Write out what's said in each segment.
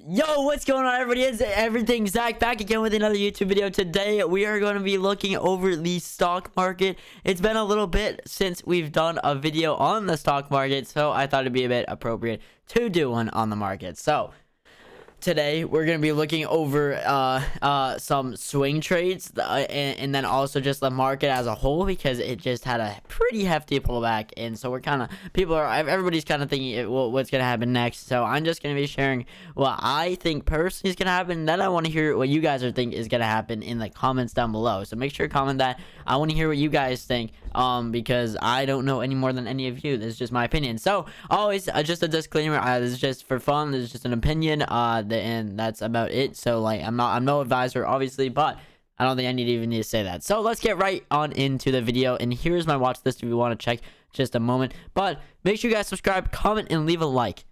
Yo, what's going on, everybody? It's everything Zach back again with another YouTube video. Today we are going to be looking over the stock market. It's been a little bit since we've done a video on the stock market, so I thought it'd be a bit appropriate to do one on the market. So today we're going to be looking over some swing trades and then also just the market as a whole, because it just had a pretty hefty pullback, and so we're kind of everybody's kind of thinking what's going to happen next. So I'm just going to be sharing what I think personally is going to happen. Then I want to hear what you guys think is going to happen in the comments down below, so make sure to comment that. I want to hear what you guys think, because I don't know any more than any of you. This is just my opinion. So always just a disclaimer, this is just for fun, this is just an opinion, and that's about it. So like I'm no advisor, obviously, but I don't think I even need to say that. So let's get right on into the video, and here's my watch list if you want to check just a moment. But make sure you guys subscribe, comment, and leave a like.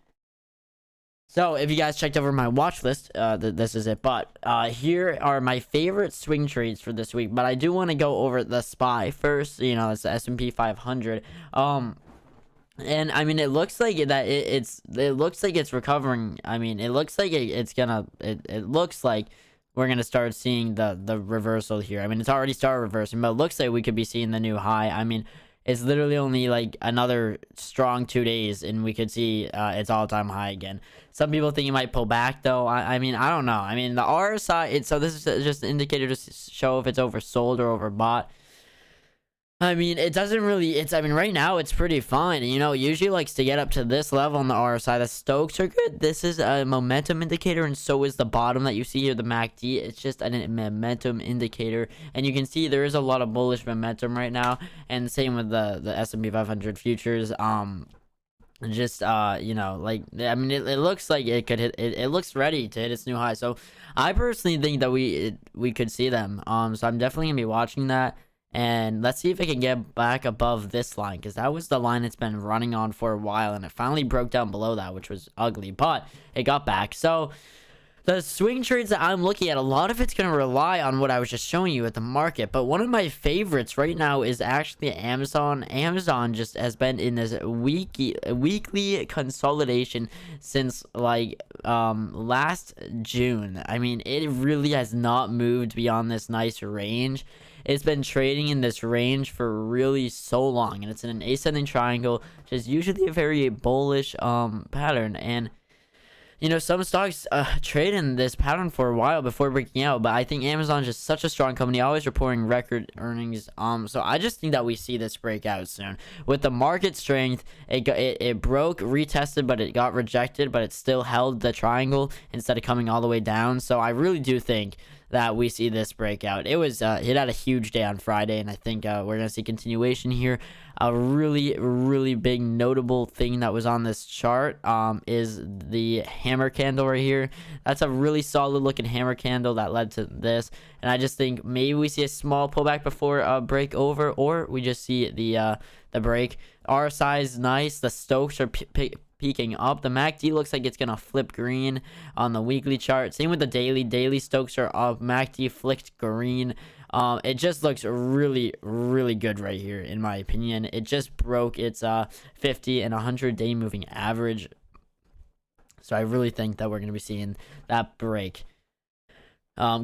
So if you guys checked over my watch list, this is it. But here are my favorite swing trades for this week. But I do want to go over the SPY first. You know, it's the S&P 500. And I mean, it looks like it looks like it's recovering. I mean, it looks like it looks like we're gonna start seeing the reversal here. I mean, it's already started reversing, but it looks like we could be seeing the new high. I mean, it's literally only like another strong 2 days, and we could see its all-time high again. Some people think it might pull back, though. I mean, I don't know. I mean, the RSI. So this is just an indicator to show if it's oversold or overbought. I mean, it doesn't really, I mean, right now it's pretty fine. You know, usually likes to get up to this level on the RSI. The Stokes are good. This is a momentum indicator, and so is the bottom that you see here, the MACD. It's just a momentum indicator, and you can see there is a lot of bullish momentum right now, and same with the S&P 500 futures. You know, like, I mean, it looks like it could hit, it looks ready to hit its new high. So I personally think that we could see them. So I'm definitely gonna be watching that. And let's see if it can get back above this line, because that was the line it's been running on for a while, and it finally broke down below that, which was ugly, but it got back. So the swing trades that I'm looking at, a lot of it's going to rely on what I was just showing you at the market. But one of my favorites right now is actually Amazon. Amazon just has been in this weekly consolidation since like last June. I mean, it really has not moved beyond this nice range. It's been trading in this range for really so long, and it's in an ascending triangle, which is usually a very bullish pattern. And you know, some stocks trade in this pattern for a while before breaking out, but I think Amazon is just such a strong company, always reporting record earnings. So I just think that we see this breakout soon. With the market strength, it broke, retested, but it got rejected, but it still held the triangle instead of coming all the way down. So I really do think that we see this breakout. It had a huge day on Friday, and I think we're gonna see continuation here. A really big notable thing that was on this chart is the hammer candle right here. That's a really solid looking hammer candle that led to this, and I just think maybe we see a small pullback before a break over, or we just see the break. RSI is nice. The Stokes are peaking up. The MACD looks like it's gonna flip green on the weekly chart. Same with the daily Stokes are up. MACD flicked green. It just looks really good right here, in my opinion. It just broke its 50 and 100 day moving average, so I really think that we're gonna be seeing that break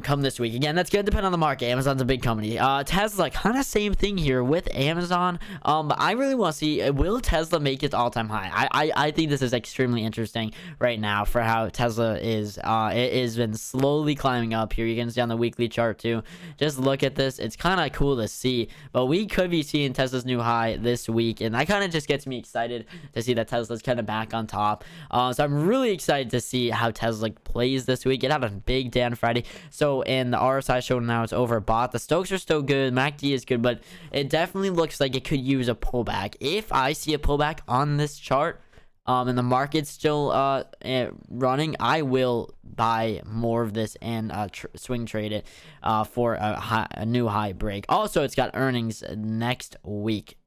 come this week. Again, that's gonna depend on the market. Amazon's a big company. Tesla, kind of same thing here with Amazon. But I really want to see, will Tesla make its all-time high? I think this is extremely interesting right now for how Tesla is. It has been slowly climbing up here. You can see on the weekly chart too. Just look at this. It's kind of cool to see, but we could be seeing Tesla's new high this week, and that kind of just gets me excited to see that Tesla's kind of back on top. So I'm really excited to see how Tesla plays this week. It had a big day on Friday. So, and the RSI showing now it's overbought. The Stokes are still good. MACD is good, but it definitely looks like it could use a pullback. If I see a pullback on this chart, and the market's still running, I will buy more of this and swing trade it for a new high break. Also, it's got earnings next week.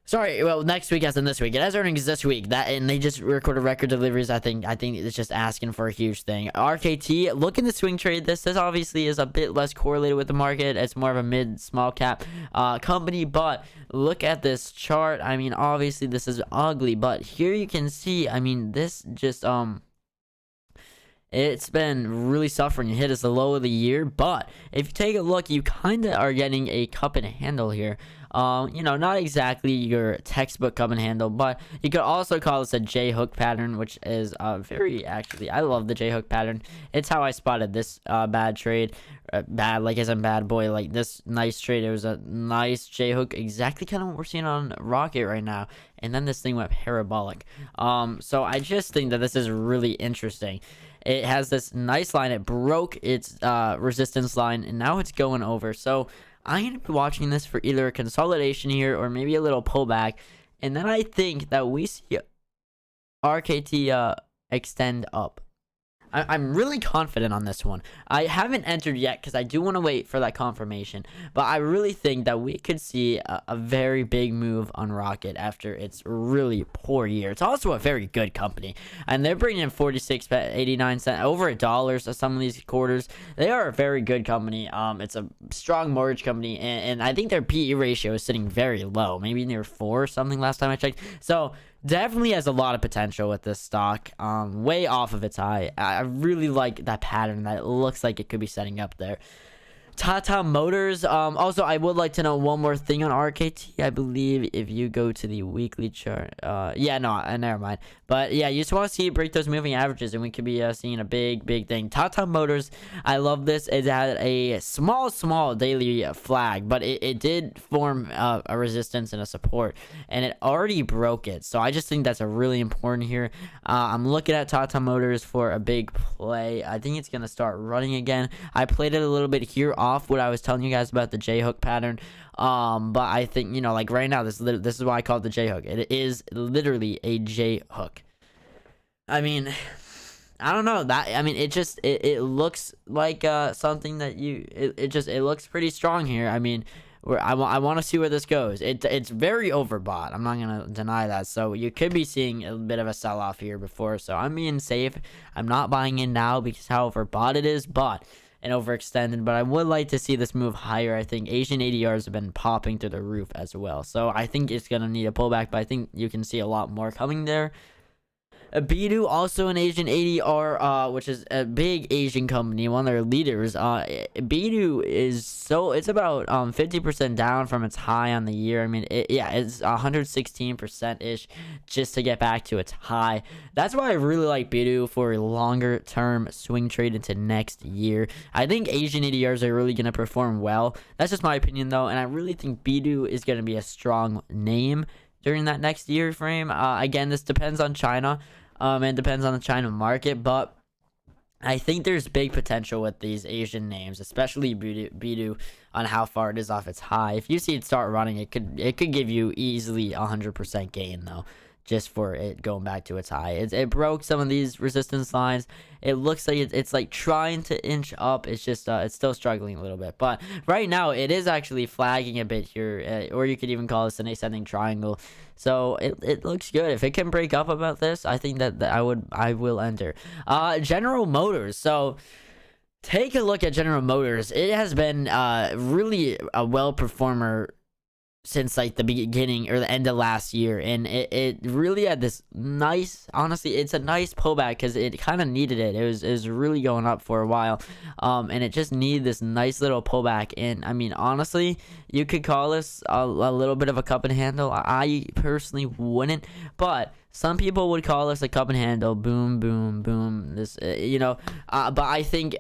Sorry, well, next week as in this week. It has earnings this week. And they just recorded record deliveries. I think it's just asking for a huge thing. RKT, look in the swing trade. This obviously is a bit less correlated with the market. It's more of a mid-small cap company. But look at this chart. I mean, obviously this is ugly, but here you can see, I mean, this just it's been really suffering. It hit as the low of the year, but if you take a look, you kind of are getting a cup and handle here. You know, not exactly your textbook cup and handle, but you could also call this a J hook pattern, which is very, actually, I love the J hook pattern. It's how I spotted this bad trade. Bad, like as in bad boy, like this nice trade. It was a nice J hook, exactly kind of what we're seeing on Rocket right now. And then this thing went parabolic. So I just think that this is really interesting. It has this nice line. It broke its resistance line, and now it's going over. So I'm going to be watching this for either a consolidation here or maybe a little pullback. And then I think that we see RKT extend up. I'm really confident on this one. I haven't entered yet because I do want to wait for that confirmation. But I really think that we could see a very big move on Rocket after its really poor year. It's also a very good company. And they're bringing in 46.89 over $1 to some of these quarters. They are a very good company. It's a strong mortgage company. And I think their PE ratio is sitting very low. Maybe near 4 or something last time I checked. So definitely has a lot of potential with this stock. Way off of its high. I really like that pattern that it looks like it could be setting up there. Tata Motors. Also, I would like to know one more thing on RKT. I believe if you go to the weekly chart, yeah, no, never mind. But yeah, you just want to see it break those moving averages, and we could be seeing a big thing. Tata Motors. I love this. It had a small daily flag, but it did form a resistance and a support, and it already broke it. So I just think that's a really important here. I'm looking at Tata Motors for a big play. I think it's gonna start running again. I played it a little bit here off what I was telling you guys about the J hook pattern. But I think, you know, like right now, this is why I call it the J hook. It is literally a J hook. I mean, I don't know that. I mean, it looks like something that it looks pretty strong here. I mean, I want to see where this goes. It's very overbought. I'm not gonna deny that. So you could be seeing a bit of a sell off here before. So I'm being safe. I'm not buying in now because how overbought it is, but and overextended. But I would like to see this move higher. I think Asian ADRs have been popping through the roof as well. So I think it's gonna need a pullback, but I think you can see a lot more coming there. Beidou, also an Asian ADR, which is a big Asian company, one of their leaders. Beidou it's about 50% down from its high on the year. I mean, it's 116% ish just to get back to its high. That's why I really like Beidou for a longer term swing trade into next year. I think Asian ADRs are really gonna perform well. That's just my opinion though, and I really think Beidou is gonna be a strong name during that next year frame. Again, this depends on China, and depends on the China market, but I think there's big potential with these Asian names, especially Beidou, on how far it is off its high. If you see it start running, it could give you easily 100% gain though, just for it going back to its high. It broke some of these resistance lines. It looks like it's like trying to inch up. It's just it's still struggling a little bit. But right now it is actually flagging a bit here, or you could even call this an ascending triangle. So it looks good. If it can break up about this, I think that I will enter. General Motors. So take a look at General Motors. It has been really a well performer since like the beginning or the end of last year, and it really had this nice, honestly it's a nice pullback because it kind of needed it. It was really going up for a while, and it just needed this nice little pullback. And I mean, honestly, you could call this a little bit of a cup and handle. I personally wouldn't, but some people would call this a cup and handle. Boom boom boom, this but I think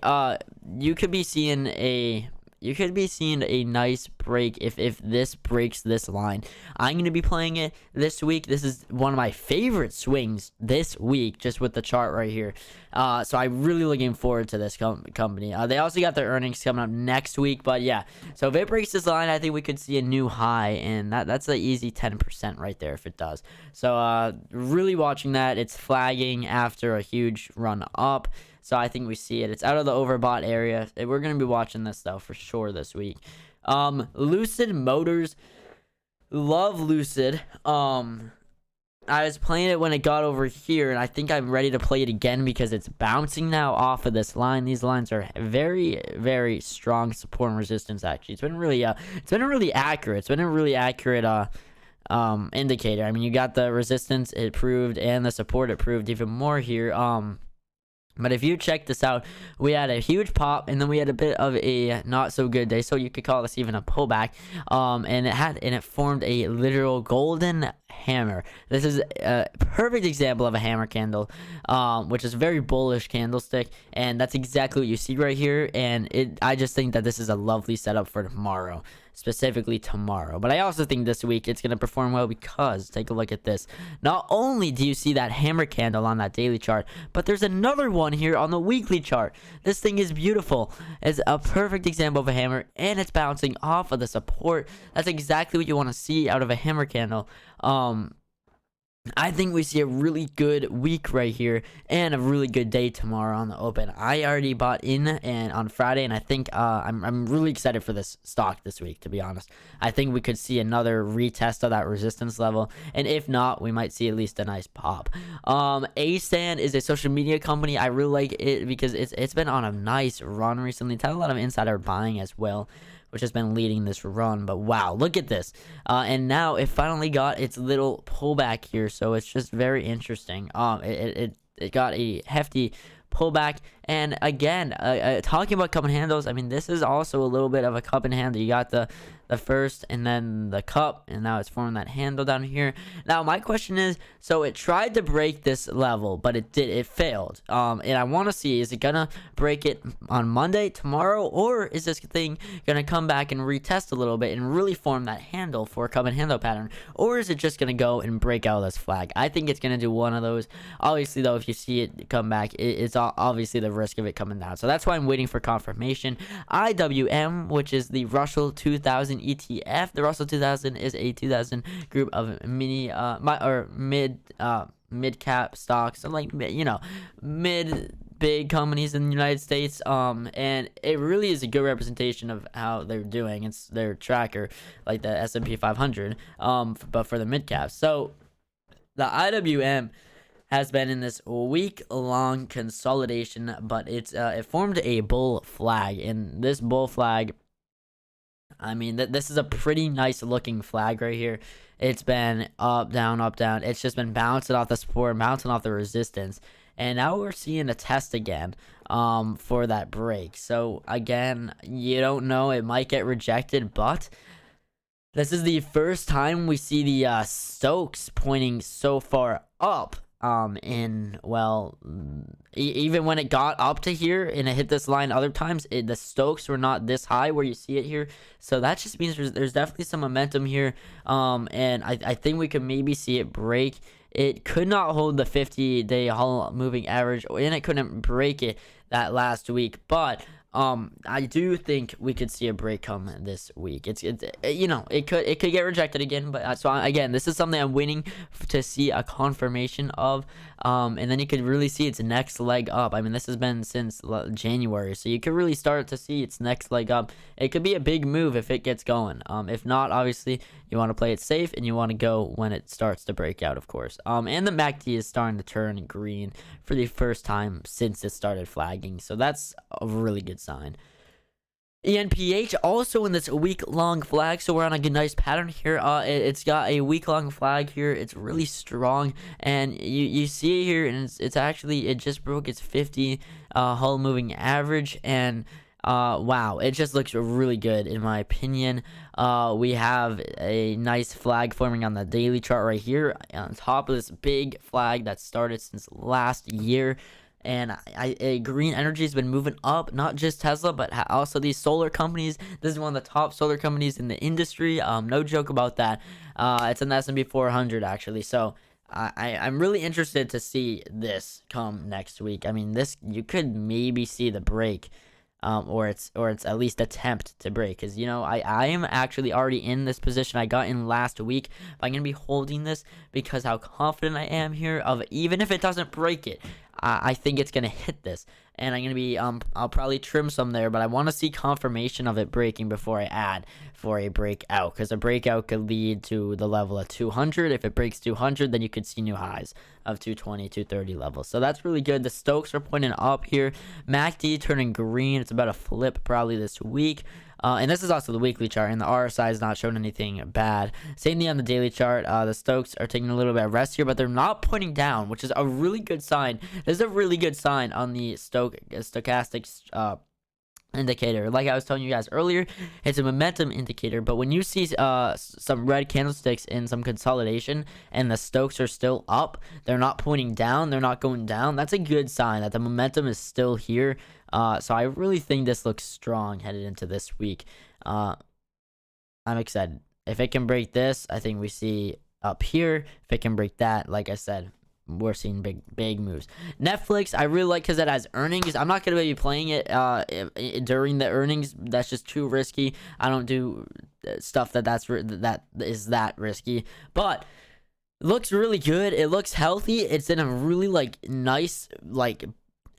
you could be seeing a nice break if this breaks this line. I'm going to be playing it this week. This is one of my favorite swings this week, just with the chart right here. So I'm really looking forward to this company. They also got their earnings coming up next week, but yeah. So if it breaks this line, I think we could see a new high, and that's an easy 10% right there if it does. So really watching that. It's flagging after a huge run up. So I think we see it. It's out of the overbought area. We're going to be watching this, though, for sure this week. Lucid Motors. Love Lucid. I was playing it when it got over here, and I think I'm ready to play it again because it's bouncing now off of this line. These lines are very, very strong support and resistance, actually. It's been really accurate. It's been a really accurate indicator. I mean, you got the resistance, it proved, and the support, it proved even more here. But if you check this out, we had a huge pop, and then we had a bit of a not so good day, so you could call this even a pullback. And it formed a literal golden hammer. This is a perfect example of a hammer candle, which is a very bullish candlestick, and that's exactly what you see right here. And I just think that this is a lovely setup for tomorrow, specifically tomorrow. But I also think this week it's going to perform well, because take a look at this. Not only do you see that hammer candle on that daily chart, but there's another one here on the weekly chart. This thing is beautiful. It's a perfect example of a hammer, and it's bouncing off of the support. That's exactly what you want to see out of a hammer candle. I think we see a really good week right here, and a really good day tomorrow on the open. I already bought in and on Friday, and I think I'm really excited for this stock this week, to be honest. I think we could see another retest of that resistance level, and if not, we might see at least a nice pop. ASAN is a social media company. I really like it because it's been on a nice run recently. It's had a lot of insider buying as well, which has been leading this run. But wow, look at this. And now it finally got its little pullback here, so it's just very interesting. It got a hefty pullback. And again, talking about cup and handles, I mean, this is also a little bit of a cup and handle. You got the first, and then the cup, and now it's forming that handle down here. Now my question is, so it tried to break this level, but it failed. And I want to see, is it gonna break it on Monday, tomorrow, or is this thing gonna come back and retest a little bit and really form that handle for a cup and handle pattern, or is it just gonna go and break out this flag? I think it's gonna do one of those. Obviously though, if you see it come back, it's obviously the risk of it coming down, so that's why I'm waiting for confirmation. IWM, which is the Russell 2000 ETF. The Russell 2000 is a 2000 group of mid cap stocks, so like, you know, mid big companies in the United States, and it really is a good representation of how they're doing. It's their tracker, like the S&P 500, but for the mid caps. So the IWM has been in this week-long consolidation, but it formed a bull flag, and this bull flag, I mean, this is a pretty nice looking flag right here. It's been up, down, up, down. It's just been bouncing off the support, bouncing off the resistance. And now we're seeing a test again for that break. So again, you don't know, it might get rejected, but this is the first time we see the Stokes pointing so far up. Even when it got up to here and it hit this line other times, the Stokes were not this high where you see it here. So that just means there's definitely some momentum here. And I think we could maybe see it break. It could not hold the 50-day Hall moving average, and it couldn't break it that last week, but I do think we could see a break come this week. It's you know, it could get rejected again, but again, this is something I'm waiting to see a confirmation of, and then you could really see its next leg up. I mean, this has been since January, so you could really start to see its next leg up. It could be a big move if it gets going. If not, obviously you want to play it safe and you want to go when it starts to break out, of course. And the MACD is starting to turn green for the first time since it started flagging, so that's a really good sign. ENPH also in this week-long flag, so we're on a good nice pattern here. It's got a week-long flag here. It's really strong, and you see it here, and it's actually, it just broke its 50 Hull moving average, and wow, it just looks really good in my opinion. We have a nice flag forming on the daily chart right here on top of this big flag that started since last year. And green energy has been moving up, not just Tesla, but also these solar companies. This is one of the top solar companies in the industry. No joke about that. It's in the S&P 400 actually. So I'm really interested to see this come next week. I mean, this, you could maybe see the break, or it's at least attempt to break, because, you know, I am actually already in this position. I got in last week, but I'm gonna be holding this because how confident I am here of, even if it doesn't break it, I think it's gonna hit this, and I'm gonna be I'll probably trim some there, but I want to see confirmation of it breaking before I add for a breakout, because a breakout could lead to the level of 200. If it breaks 200, then you could see new highs of 220, 230 levels. So that's really good. The Stokes are pointing up here. MACD turning green. It's about to flip probably this week. And this is also the weekly chart, and the RSI is not showing anything bad. Same thing on the daily chart. The Stokes are taking a little bit of rest here, but they're not putting down, which is a really good sign. This is a really good sign on the stochastics indicator. Like I was telling you guys earlier, it's a momentum indicator, but when you see some red candlesticks in some consolidation and the Stokes are still up, they're not pointing down, they're not going down, that's a good sign that the momentum is still here. So I really think this looks strong headed into this week. I'm excited. If it can break this, I think we see up here. If it can break that, like I said, we're seeing big moves. Netflix, I really like because it has earnings. I'm not gonna be playing it during the earnings. That's just too risky. I don't do stuff that is that risky. But it looks really good. It looks healthy. It's in a really nice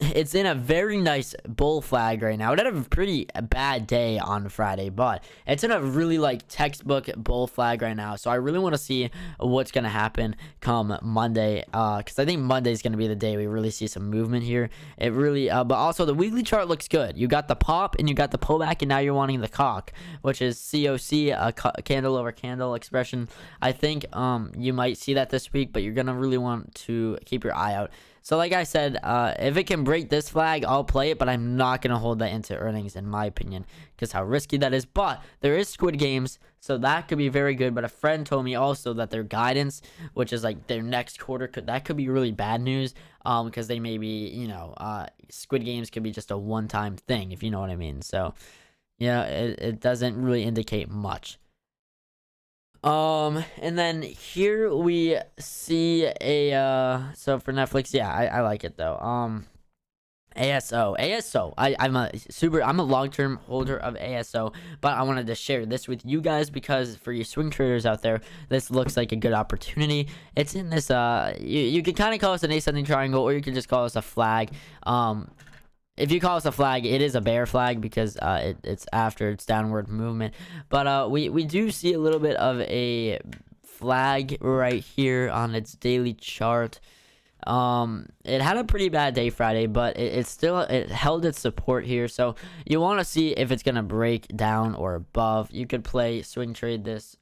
it's in a very nice bull flag right now. It had a pretty bad day on Friday, but it's in a really textbook bull flag right now. So I really want to see what's going to happen come Monday, because I think Monday is going to be the day we really see some movement here. It really, but also the weekly chart looks good. You got the pop and you got the pullback, and now you're wanting the cock, which is COC, candle over candle expression. I think you might see that this week, but you're going to really want to keep your eye out. So like I said, if it can break this flag, I'll play it, but I'm not going to hold that into earnings, in my opinion, because how risky that is. But there is Squid Games, so that could be very good. But a friend told me also that their guidance, which is their next quarter, could be really bad news, because they may be, Squid Games could be just a one-time thing, if you know what I mean. So, it doesn't really indicate much. And then here we see so for Netflix, yeah, I like it though. ASO. I'm a long-term holder of ASO, but I wanted to share this with you guys because for you swing traders out there, this looks like a good opportunity. It's in this you can kind of call this an ascending triangle, or you can just call this a flag. If you call this a flag, it is a bear flag because it's after its downward movement. But we do see a little bit of a flag right here on its daily chart. It had a pretty bad day Friday, but it held its support here. So you want to see if it's gonna break down or above. You could play swing trade this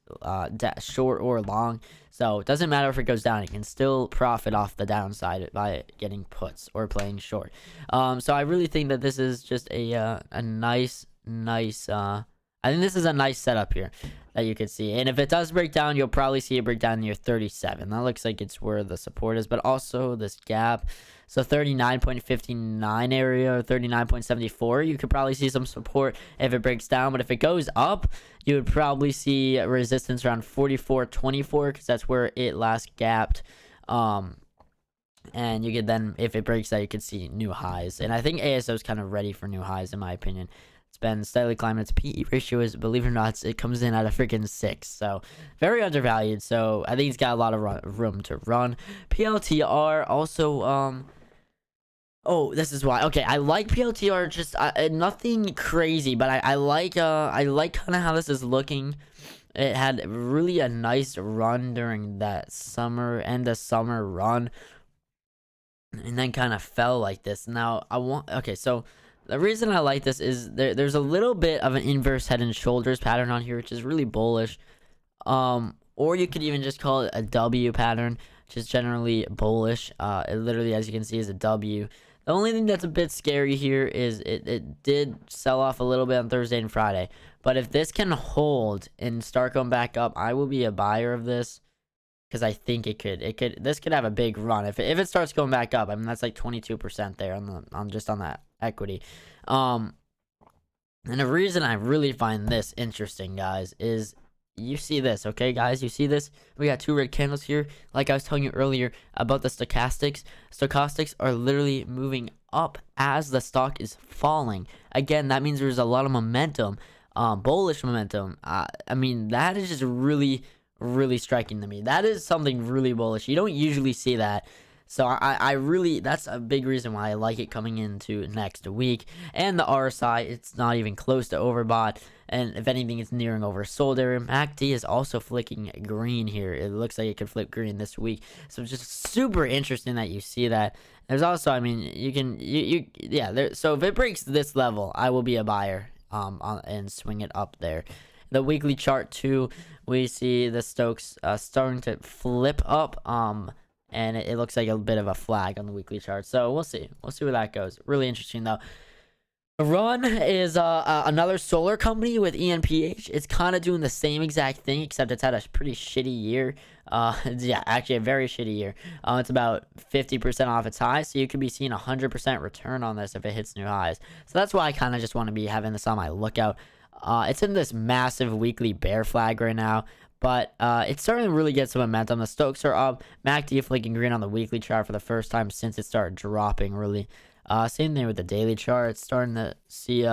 short or long. So it doesn't matter if it goes down, you can still profit off the downside by getting puts or playing short. So I really think that this is just a nice I think this is a nice setup here that you could see. And if it does break down, you'll probably see it break down near 37. That looks like it's where the support is, but also this gap. So 39.59 area or 39.74, you could probably see some support if it breaks down. But if it goes up, you would probably see resistance around 44.24 because that's where it last gapped. And you could then, if it breaks that, you could see new highs. And I think ASO is kind of ready for new highs, in my opinion. It's been steadily climbing. Its PE ratio is, believe it or not, it comes in at a freaking 6. So very undervalued. So I think it's got a lot of room to run. PLTR also, oh, this is why. Okay, I like PLTR. Just nothing crazy, but I like kind of how this is looking. It had really a nice run during that end of summer run, and then kind of fell like this. Now okay, so the reason I like this is there's a little bit of an inverse head and shoulders pattern on here, which is really bullish. Or you could even just call it a W pattern, which is generally bullish. It literally, as you can see, is a W. The only thing that's a bit scary here is it did sell off a little bit on Thursday and Friday. But if this can hold and start going back up, I will be a buyer of this. Because I think this could have a big run if it starts going back up. I mean, that's like 22% there on that equity. And the reason I really find this interesting, guys, is you see this, okay, guys? You see this? We got two red candles here. Like I was telling you earlier about the stochastics. Stochastics are literally moving up as the stock is falling. Again, that means there's a lot of momentum, bullish momentum. I mean, that is just really striking to me. That is something really bullish. You don't usually see that. So I really, that's a big reason why I like it coming into next week. And the RSI, it's not even close to overbought. And if anything, it's nearing oversold area. MACD is also flicking green here. It looks like it could flip green this week. So it's just super interesting that you see that. There's also, I mean, so if it breaks this level, I will be a buyer. and swing it up there. The weekly chart too, we see the Stokes starting to flip up, and it looks like a bit of a flag on the weekly chart. So we'll see where that goes. Really interesting though. Run is another solar company with ENPH. It's kind of doing the same exact thing, except it's had a pretty shitty year. Yeah, actually a very shitty year. It's about 50% off its high, so you could be seeing 100% return on this if it hits new highs. So that's why I kind of just want to be having this on my lookout. It's in this massive weekly bear flag right now, but it's starting to really get some momentum. The Stokes are up. MACD flicking green on the weekly chart for the first time since it started dropping, really. Same thing with the daily chart. It's starting to see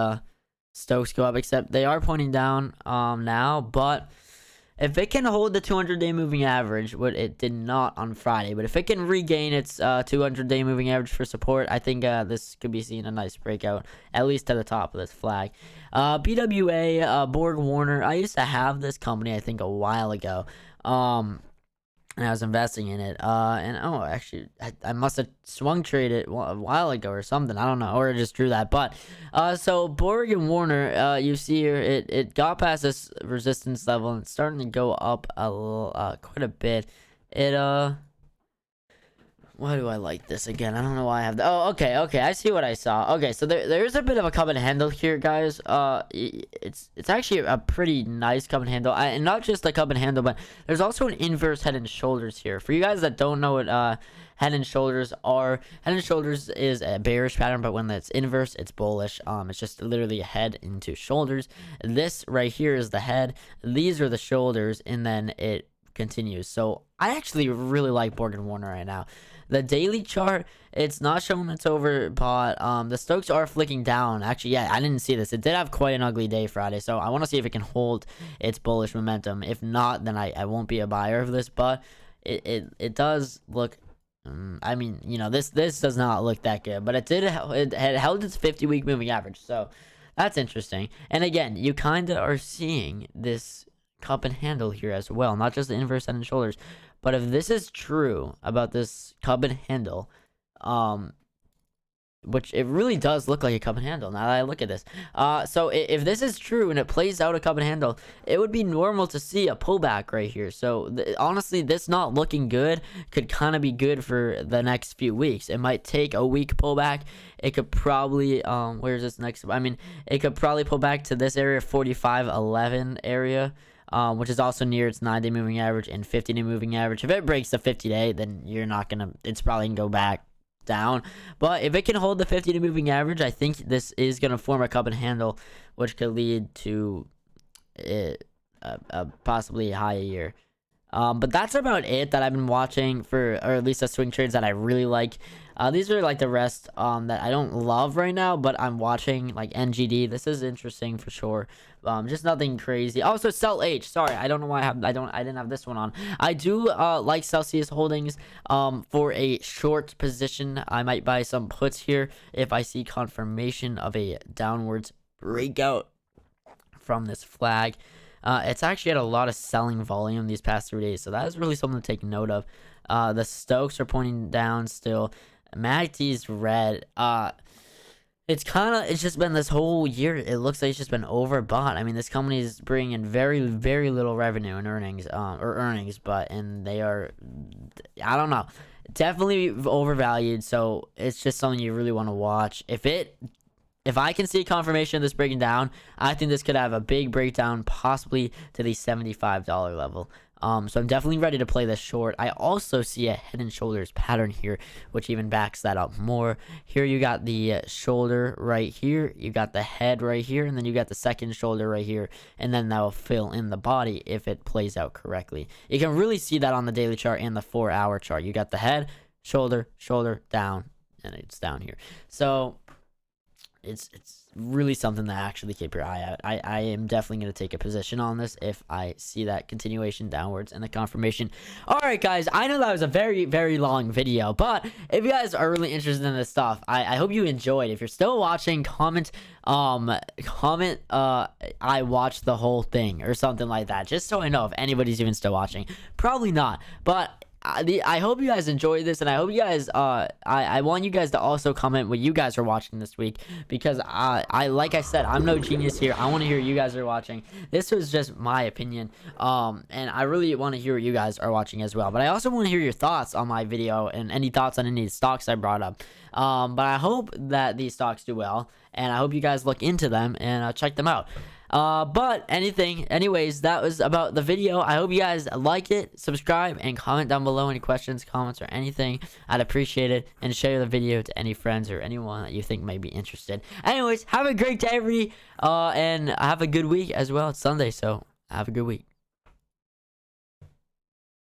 Stokes go up, except they are pointing down now. But if it can hold the 200-day moving average, what it did not on Friday, but if it can regain its 200-day moving average for support, I think this could be seeing a nice breakout, at least to the top of this flag. BWA, Borg Warner. I used to have this company, I think, a while ago. And I was investing in it. And actually, I must have swung traded a while ago or something. I don't know, or I just drew that. But so Borg and Warner, you see here, it got past this resistance level and it's starting to go up a little, quite a bit. Why do I like this again? I don't know why I have that. Oh, okay, I see what I saw. Okay, so there's a bit of a cup and handle here, guys. It's actually a pretty nice cup and handle, and not just a cup and handle, but there's also an inverse head and shoulders here. For you guys that don't know what head and shoulders are, head and shoulders is a bearish pattern, but when it's inverse, it's bullish. It's just literally a head into shoulders. This right here is the head. These are the shoulders, and then it continues. So I actually really like Borg and Warner right now. The daily chart, it's not showing it's overbought. The Stokes are flicking down. Actually, yeah, I didn't see this. It did have quite an ugly day Friday, so I want to see if it can hold its bullish momentum. If not, then I won't be a buyer of this, but it does look, I mean, you know, this does not look that good, but it had held its 50-week moving average, so that's interesting. And again, you kind of are seeing this cup and handle here as well, not just the inverse head and shoulders. But if this is true about this cup and handle, which it really does look like a cup and handle now that I look at this. So if this is true and it plays out a cup and handle, it would be normal to see a pullback right here. So honestly, this not looking good could kind of be good for the next few weeks. It might take a week pullback. It could probably, where's this next? I mean, it could probably pull back to this area, 45.11 area. Which is also near its 9-day moving average and 50-day moving average. If it breaks the 50-day, then you're not gonna. It's probably gonna go back down. But if it can hold the 50-day moving average, I think this is gonna form a cup and handle, which could lead to possibly a higher year. But that's about it that I've been watching for, or at least the swing trades that I really like. These are like the rest that I don't love right now, but I'm watching, like NGD. This is interesting for sure. Just nothing crazy. Also, Cell H. Sorry, I don't know why I didn't have this one on. I do like Celsius Holdings for a short position. I might buy some puts here if I see confirmation of a downwards breakout from this flag. It's actually had a lot of selling volume these past 3 days, so that is really something to take note of. The Stokes are pointing down still. MACD's red. It's just been this whole year. It looks like it's just been overbought. I mean, this company is bringing in very, very little revenue and earnings, and they are, I don't know, definitely overvalued. So it's just something you really want to watch. If I can see confirmation of this breaking down, I think this could have a big breakdown, possibly to the $75 level. So I'm definitely ready to play this short. I also see a head and shoulders pattern here, which even backs that up more. Here you got the shoulder right here, you got the head right here, and then you got the second shoulder right here, and then that will fill in the body if it plays out correctly. You can really see that on the daily chart and the 4-hour chart. You got the head, shoulder, down, and it's down here. So it's really something to actually keep your eye out. I am definitely going to take a position on this if I see that continuation downwards and the confirmation. All right, guys, I know that was a very, very long video, but if you guys are really interested in this stuff, I hope you enjoyed. If you're still watching, comment I watched the whole thing or something like that, just so I know if anybody's even still watching. Probably not, but I hope you guys enjoyed this, and I hope you guys I want you guys to also comment what you guys are watching this week, because I like I said, I'm no genius here. I want to hear you guys are watching. This was just my opinion, and I really want to hear what you guys are watching as well. But I also want to hear your thoughts on my video and any thoughts on any of the stocks I brought up. But I hope that these stocks do well, and I hope you guys look into them and check them out. But anyways, that was about the video. I hope you guys like it. Subscribe and comment down below any questions, comments, or anything. I'd appreciate it. And share the video to any friends or anyone that you think may be interested. Anyways, have a great day, everybody. And have a good week as well. It's Sunday, so have a good week.